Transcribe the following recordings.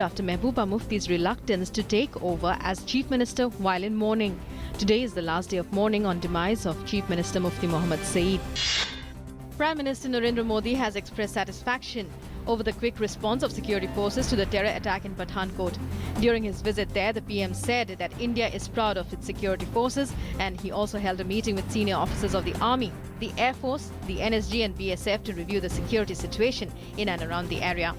after Mehbooba Mufti's reluctance to take over as Chief Minister while in mourning. Today is the last day of mourning on demise of Chief Minister Mufti Mohammad Saeed. Prime Minister Narendra Modi has expressed satisfaction over the quick response of security forces to the terror attack in Pathankot. During his visit there, the PM said that India is proud of its security forces, and he also held a meeting with senior officers of the Army, the Air Force, the NSG and BSF to review the security situation in and around the area.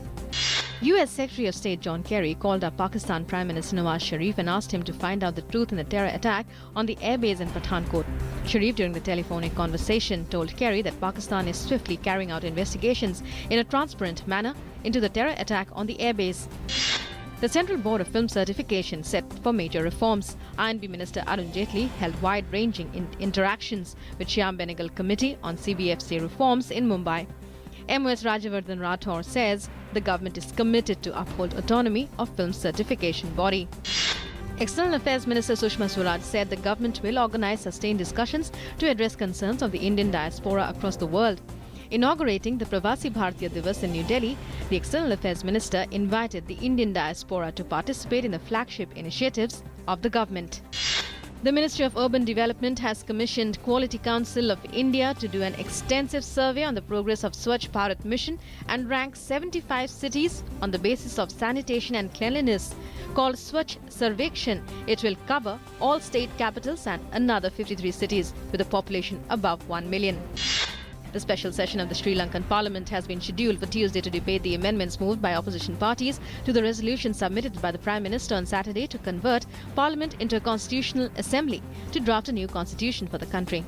US Secretary of State John Kerry called up Pakistan Prime Minister Nawaz Sharif and asked him to find out the truth in the terror attack on the airbase in Pathankot. Sharif, during the telephonic conversation, told Kerry that Pakistan is swiftly carrying out investigations in a transparent manner into the terror attack on the airbase. The Central Board of Film Certification set for major reforms. INB Minister Arun Jaitley held wide-ranging interactions with Shyam Benegal Committee on CBFC reforms in Mumbai. MOS Rajavardhan Rathore says the government is committed to uphold autonomy of film certification body. External Affairs Minister Sushma Swaraj said the government will organize sustained discussions to address concerns of the Indian diaspora across the world. Inaugurating the Pravasi Bharatiya Divas in New Delhi, the External Affairs Minister invited the Indian diaspora to participate in the flagship initiatives of the government. The Ministry of Urban Development has commissioned Quality Council of India to do an extensive survey on the progress of Swachh Bharat mission and rank 75 cities on the basis of sanitation and cleanliness. Called Swachh Sarvekshan, it will cover all state capitals and another 53 cities with a population above 1 million. The special session of the Sri Lankan Parliament has been scheduled for Tuesday to debate the amendments moved by opposition parties to the resolution submitted by the Prime Minister on Saturday to convert Parliament into a constitutional assembly to draft a new constitution for the country.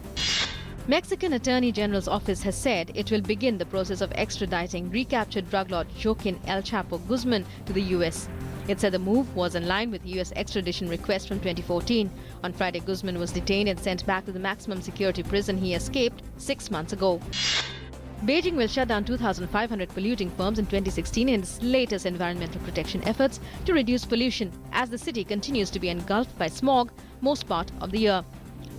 Mexican Attorney General's office has said it will begin the process of extraditing recaptured drug lord Joaquin El Chapo Guzman to the US. It said the move was in line with US extradition request from 2014. On Friday, Guzman was detained and sent back to the maximum security prison he escaped 6 months ago. Beijing will shut down 2,500 polluting firms in 2016 in its latest environmental protection efforts to reduce pollution as the city continues to be engulfed by smog most part of the year.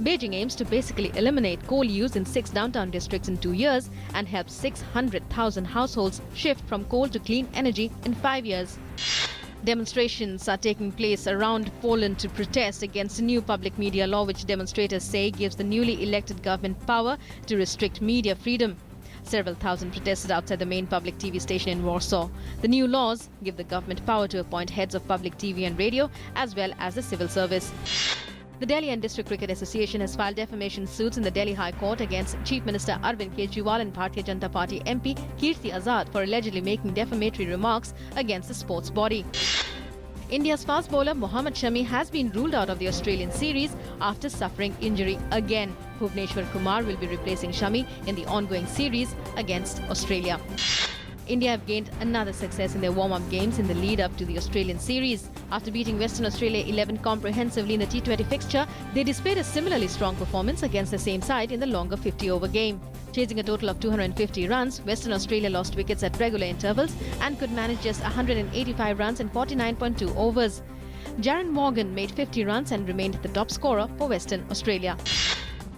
Beijing aims to basically eliminate coal use in 6 downtown districts in 2 years and help 600,000 households shift from coal to clean energy in 5 years. Demonstrations are taking place around Poland to protest against a new public media law which demonstrators say gives the newly elected government power to restrict media freedom. Several thousand protested outside the main public TV station in Warsaw. The new laws give the government power to appoint heads of public TV and radio as well as the civil service. The Delhi and District Cricket Association has filed defamation suits in the Delhi High Court against Chief Minister Arvind Kejriwal and Bharatiya Janata Party MP Kirti Azad for allegedly making defamatory remarks against the sports body. India's fast bowler Mohammad Shami has been ruled out of the Australian series after suffering injury again. Bhuvneshwar Kumar will be replacing Shami in the ongoing series against Australia. India have gained another success in their warm-up games in the lead-up to the Australian series. After beating Western Australia 11 comprehensively in the T20 fixture, they displayed a similarly strong performance against the same side in the longer 50-over game. Chasing a total of 250 runs, Western Australia lost wickets at regular intervals and could manage just 185 runs in 49.2 overs. Jaron Morgan made 50 runs and remained the top scorer for Western Australia.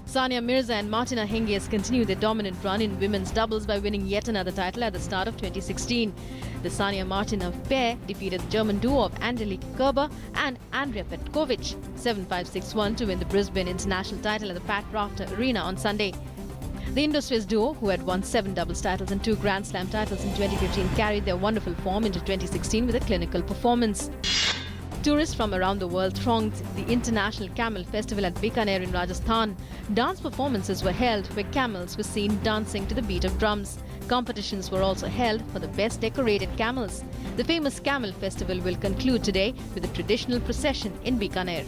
Sania Mirza and Martina Hingis continue their dominant run in women's doubles by winning yet another title at the start of 2016. The Sania-Martina pair defeated the German duo of Angelique Kerber and Andrea Petkovic 7-5-6-1 to win the Brisbane International title at the Pat Rafter Arena on Sunday. The Indo-Swiss duo, who had won 7 doubles titles and 2 Grand Slam titles in 2015, carried their wonderful form into 2016 with a clinical performance. Tourists from around the world thronged the International Camel Festival at Bikaner in Rajasthan. Dance performances were held where camels were seen dancing to the beat of drums. Competitions were also held for the best decorated camels. The famous Camel Festival will conclude today with a traditional procession in Bikaner.